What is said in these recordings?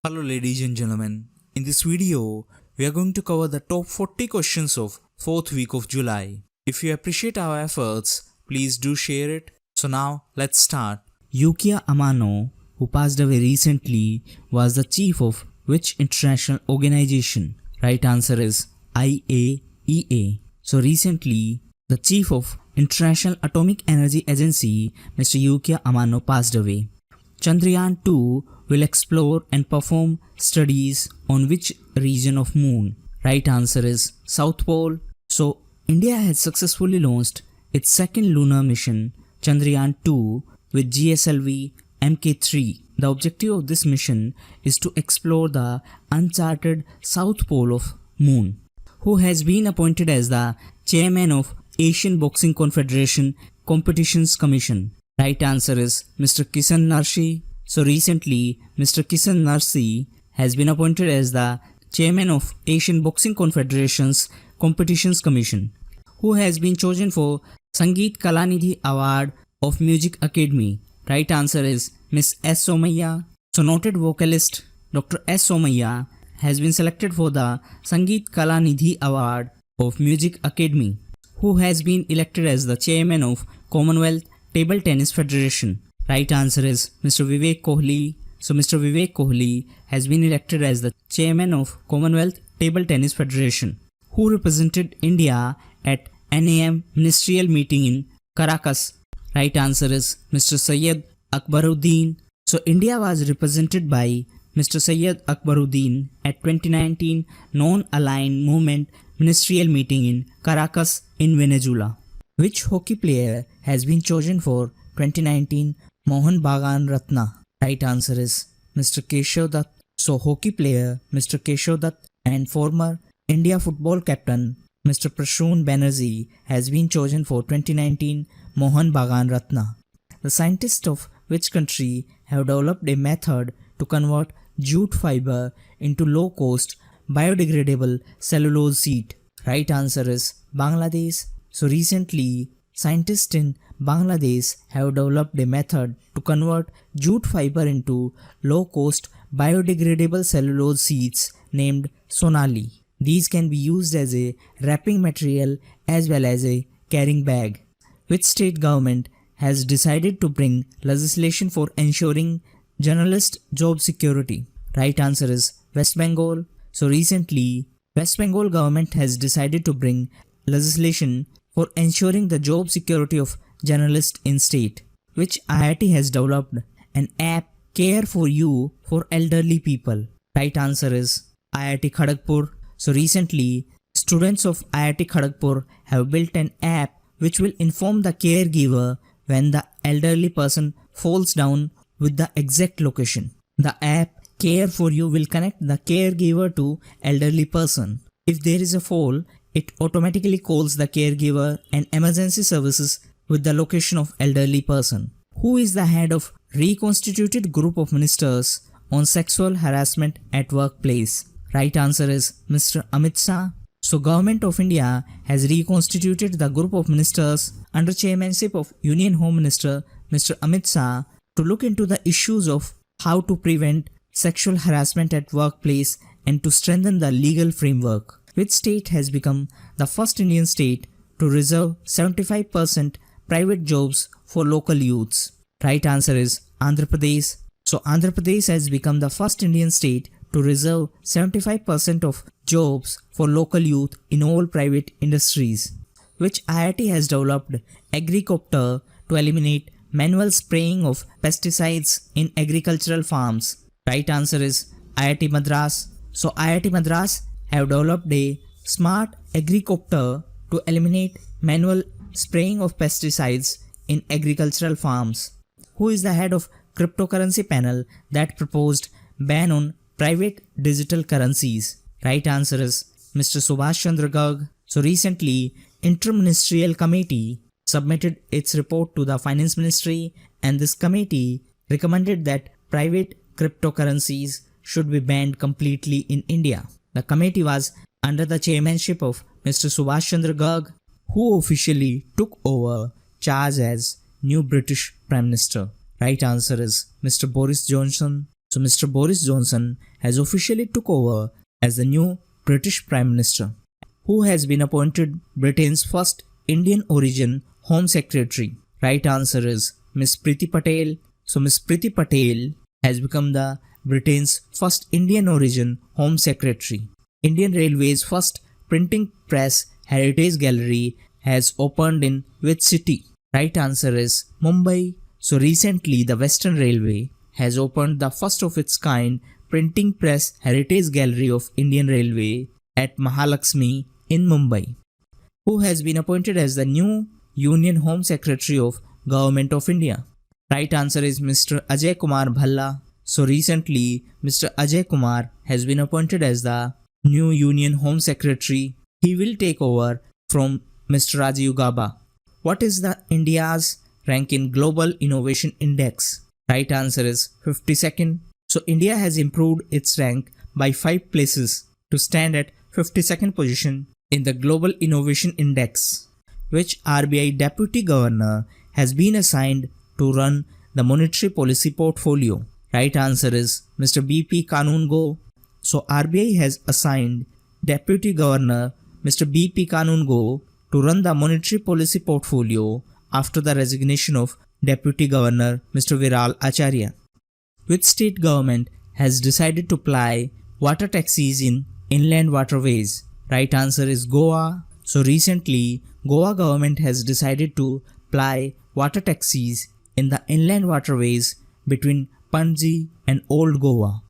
Hello ladies and gentlemen, in this video we are going to cover the top 40 questions of 4th week of July. If you appreciate our efforts, please do share it. So now let's start. Yukiya Amano, who passed away recently, was the chief of which international organization? Right answer is IAEA. So recently, the chief of International Atomic Energy Agency, Mr. Yukiya Amano, passed away. Chandrayaan-2 will explore and perform studies on which region of moon? Right answer is South Pole. So India has successfully launched its second lunar mission Chandrayaan-2 with GSLV Mk3. The objective of this mission is to explore the uncharted South Pole of moon. Who has been appointed as the chairman of Asian Boxing Confederation Competitions Commission? Right answer is Mr. Kishan Narshi. So recently, Mr. Kishan Narshi has been appointed as the chairman of Asian Boxing Confederation's Competitions Commission. Who has been chosen for Sangeet Kalanidhi Award of Music Academy? Right answer is Miss S. Somaiya. So noted vocalist Dr. S. Somaiya has been selected for the Sangeet Kalanidhi Award of Music Academy. Who has been elected as the chairman of Commonwealth Table Tennis Federation? Right answer is Mr. Vivek Kohli. So Mr. Vivek Kohli has been elected as the chairman of Commonwealth Table Tennis Federation. Who represented India at NAM ministerial meeting in Caracas? Right answer is Mr. Syed Akbaruddin. So India was represented by Mr. Syed Akbaruddin at 2019 Non-Aligned Movement ministerial meeting in Caracas in Venezuela. Which hockey player has been chosen for 2019 Mohan Bagan Ratna? Right answer is Mr. Keshav Dutt. So hockey player Mr. Keshav Dutt and former India football captain Mr. Prashun Banerjee has been chosen for 2019 Mohan Bagan Ratna. The scientists of which country have developed a method to convert jute fiber into low-cost biodegradable cellulose sheet? Right answer is Bangladesh. So recently, scientists in Bangladesh have developed a method to convert jute fiber into low-cost biodegradable cellulose sheets named Sonali. These can be used as a wrapping material as well as a carrying bag. Which state government has decided to bring legislation for ensuring journalist job security? Right answer is West Bengal. So recently, West Bengal government has decided to bring legislation for ensuring the job security of journalists in state. Which IIT has developed an app Care for You for elderly people? Right answer is IIT Kharagpur. So recently, students of IIT Kharagpur have built an app which will inform the caregiver when the elderly person falls down with the exact location. The app Care for You will connect the caregiver to elderly person. If there is a fall, it automatically calls the caregiver and emergency services with the location of elderly person. Who is the head of reconstituted group of ministers on sexual harassment at workplace? Right answer is Mr. Amit Shah. So Government of India has reconstituted the group of ministers under chairmanship of Union Home Minister Mr. Amit Shah to look into the issues of how to prevent sexual harassment at workplace and to strengthen the legal framework. Which state has become the first Indian state to reserve 75% private jobs for local youths? Right answer is Andhra Pradesh. So Andhra Pradesh has become the first Indian state to reserve 75% of jobs for local youth in all private industries. Which IIT has developed Agricopter to eliminate manual spraying of pesticides in agricultural farms? Right answer is IIT Madras. So IIT Madras have developed a smart Agricopter to eliminate manual spraying of pesticides in agricultural farms. Who is the head of cryptocurrency panel that proposed ban on private digital currencies? Right answer is Mr. Subhash Chandra Garg. So recently, Interministerial Committee submitted its report to the Finance Ministry, and this committee recommended that private cryptocurrencies should be banned completely in India. The committee was under the chairmanship of Mr. Subhash Chandra Garg, who officially took over charge as new British Prime Minister. Right answer is Mr. Boris Johnson. So Mr. Boris Johnson has officially took over as the new British Prime Minister, who has been appointed Britain's first Indian origin Home Secretary. Right answer is Miss Priti Patel. So Miss Priti Patel has become the Britain's first Indian origin Home Secretary. Indian Railway's first printing press Heritage Gallery has opened in which city? Right answer is Mumbai. So recently the Western Railway has opened the first of its kind printing press Heritage Gallery of Indian Railway at Mahalakshmi in Mumbai. Who has been appointed as the new Union Home Secretary of Government of India? Right answer is Mr. Ajay Kumar Bhalla. So recently Mr. Ajay Kumar has been appointed as the new Union Home Secretary. He will take over from Mr. Rajiv Gauba. What is the India's rank in Global Innovation Index? Right answer is 52nd. So India has improved its rank by 5 places to stand at 52nd position in the Global Innovation Index. Which RBI Deputy Governor has been assigned to run the monetary policy portfolio? Right answer is Mr. BP Kanungo. So RBI has assigned Deputy Governor Mr. BP Kanungo to run the monetary policy portfolio after the resignation of Deputy Governor Mr. Viral Acharya. Which state government has decided to ply water taxis in inland waterways? Right answer is Goa. So recently, Goa government has decided to ply water taxis in the inland waterways between Panji and Old Goa.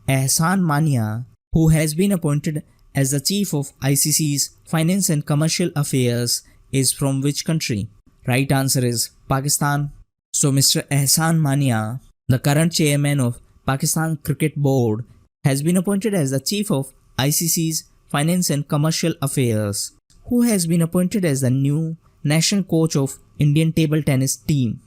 Ehsan Mania, who has been appointed as the chief of ICC's Finance and Commercial Affairs, is from which country? Right answer is Pakistan. So Mr. Ehsan Mania, the current chairman of Pakistan Cricket Board, has been appointed as the chief of ICC's Finance and Commercial Affairs. Who has been appointed as the new national coach of Indian table tennis team?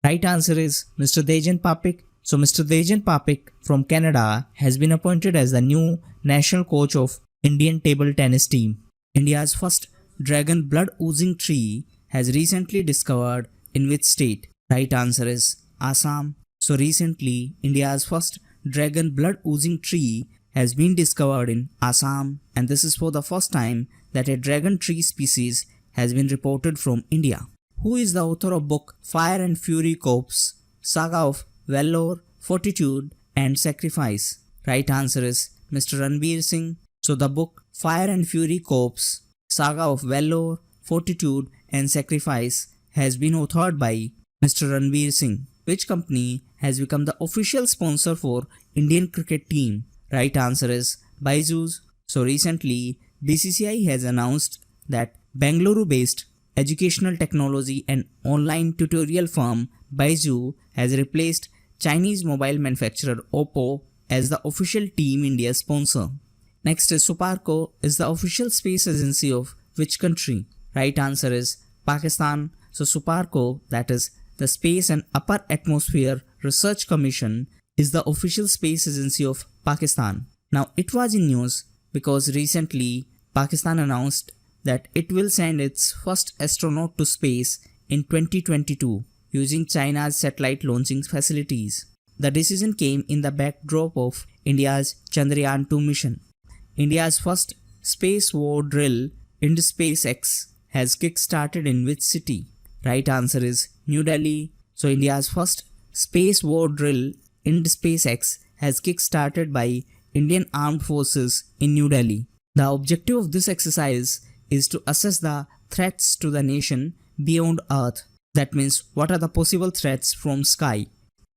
Right answer is Mr. Dejan Papik. So Mr. Dejan Papik from Canada has been appointed as the new national coach of Indian table tennis team. India's first dragon blood oozing tree has recently discovered in which state? Right answer is Assam. So recently India's first dragon blood oozing tree has been discovered in Assam, and this is for the first time that a dragon tree species has been reported from India. Who is the author of book Fire and Fury Corps, Saga of Valour, Fortitude and Sacrifice? Right answer is Mr. Ranveer Singh. So the book Fire and Fury Corps, Saga of Valour, Fortitude and Sacrifice has been authored by Mr. Ranveer Singh. Which company has become the official sponsor for Indian cricket team? Right answer is Byju's. So recently BCCI has announced that Bangalore-based educational technology and online tutorial firm Byju has replaced Chinese mobile manufacturer Oppo as the official Team India sponsor. Next is Suparco is the official space agency of which country? Right answer is Pakistan. So Suparco, that is the Space and Upper Atmosphere Research Commission, is the official space agency of Pakistan. Now it was in news because recently Pakistan announced that it will send its first astronaut to space in 2022 using China's satellite launching facilities. The decision came in the backdrop of India's Chandrayaan-2 mission. India's first space war drill into SpaceX has kick-started in which city? Right answer is New Delhi. So India's first space war drill into SpaceX has kick-started by Indian Armed Forces in New Delhi. The objective of this exercise is to assess the threats to the nation beyond Earth. That means what are the possible threats from sky.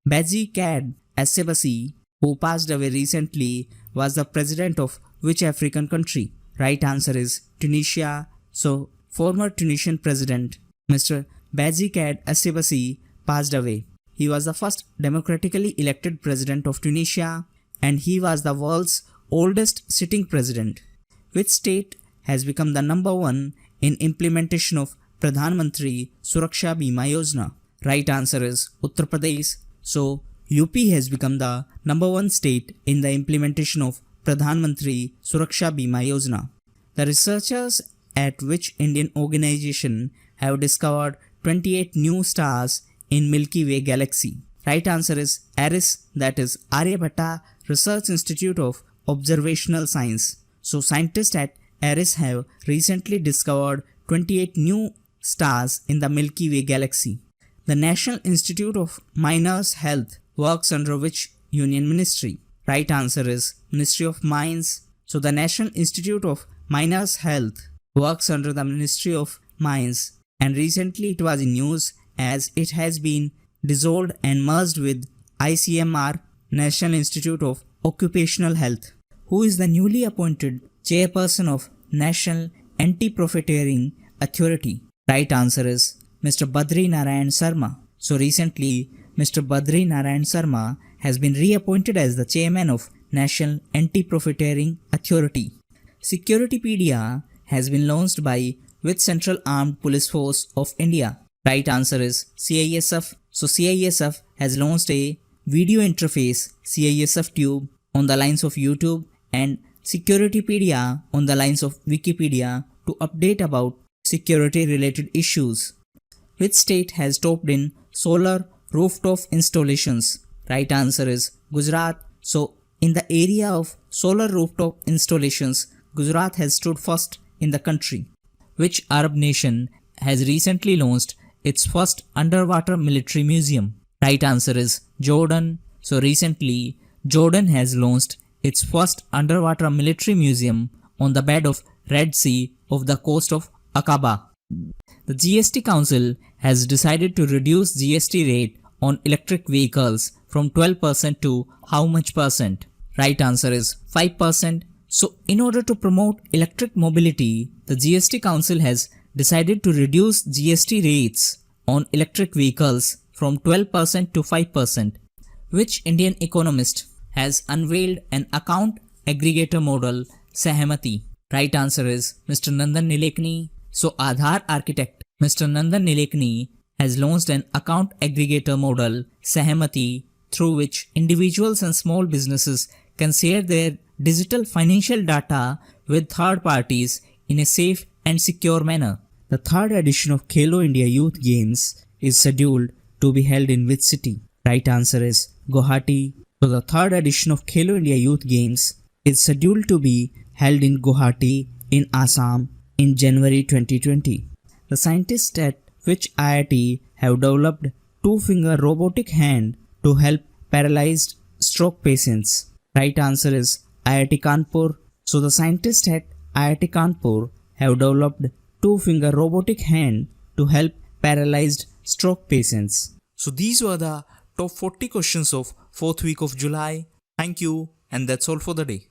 Beji Caid Essebsi, who passed away recently, was the president of which African country? Right answer is Tunisia. So former Tunisian president Mr. Beji Caid Essebsi passed away. He was the first democratically elected president of Tunisia, and he was the world's oldest sitting president. Which state has become the number one in implementation of Pradhan Mantri Suraksha Bima Yojana? Right answer is Uttar Pradesh. So UP has become the number one state in the implementation of Pradhan Mantri Suraksha Bima Yojana. The researchers at which Indian organization have discovered 28 new stars in Milky Way galaxy? Right answer is ARIS, that is Aryabhatta Research Institute of Observational Science. So scientists at ARIS have recently discovered 28 new stars in the Milky Way galaxy. The National Institute of Miners' Health works under which union ministry? Right answer is Ministry of Mines. So the National Institute of Miners' Health works under the Ministry of Mines, and recently it was in news as it has been dissolved and merged with ICMR, National Institute of Occupational Health. Who is the newly appointed chairperson of National Anti-Profiteering Authority? Right answer is Mr. Badri Narayan Sarma. So recently, Mr. Badri Narayan Sarma has been reappointed as the chairman of National Anti-Profiteering Authority. Securitypedia has been launched by which Central Armed Police Force of India? Right answer is CISF. So CISF has launched a video interface, CISF Tube, on the lines of YouTube, and Securitypedia on the lines of Wikipedia to update about security related issues. Which state has topped in solar rooftop installations? Right answer is Gujarat. So in the area of solar rooftop installations, Gujarat has stood first in the country. Which Arab nation has recently launched its first underwater military museum? Right answer is Jordan. So recently, Jordan has launched its first underwater military museum on the bed of Red Sea off the coast of Aqaba. The GST Council has decided to reduce GST rate on electric vehicles from 12% to how much percent? Right answer is 5%. So in order to promote electric mobility, the GST Council has decided to reduce GST rates on electric vehicles from 12% to 5%. Which Indian economist has unveiled an account aggregator model, Sahmati? Right answer is Mr. Nandan Nilekani. So Aadhaar architect Mr. Nandan Nilekani has launched an account aggregator model, Sahmati, through which individuals and small businesses can share their digital financial data with third parties in a safe and secure manner. The third edition of Khelo India Youth Games is scheduled to be held in which city? Right answer is Guwahati. So the third edition of Khelo India Youth Games is scheduled to be held in Guwahati in Assam in January 2020. The scientists at which IIT have developed two-finger robotic hand to help paralyzed stroke patients? Right answer is IIT Kanpur. So the scientists at IIT Kanpur have developed two-finger robotic hand to help paralyzed stroke patients. So these were the top 40 questions of 4th week of July. Thank you, and that's all for the day.